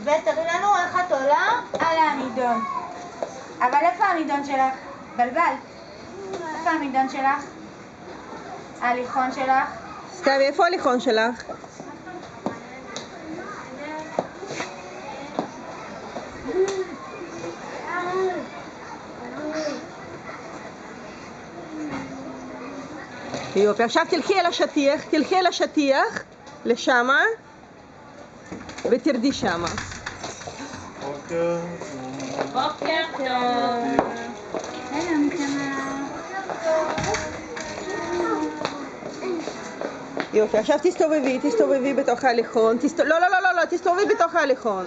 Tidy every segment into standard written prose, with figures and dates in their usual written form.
ותראי לנו איך את עולה על העמידון. אבל איפה העמידון שלך? בלבל. איפה העמידון שלך? ההליכון שלך? סתיו, איפה ההליכון שלך? יופי, עכשיו תלכי אל השטיח, לשמה, ותרדי שמה. בוקר טוב. יופי, עכשיו תסתובבי בתוך ההליכון. לא, תסתובבי בתוך ההליכון.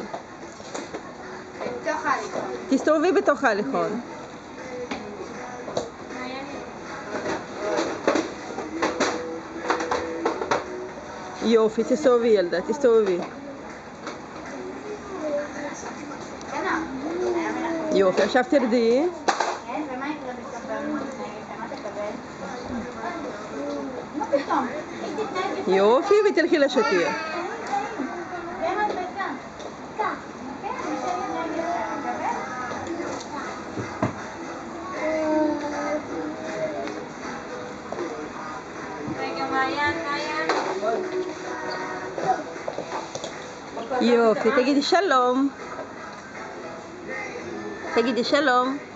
תסתובבי בתוך ההליכון. יופי, תסתובבי ילדה, תסתובבי. יופי, עכשיו תרדי. יופי, ותלכי לשטיח. יופי, תגידי שלום.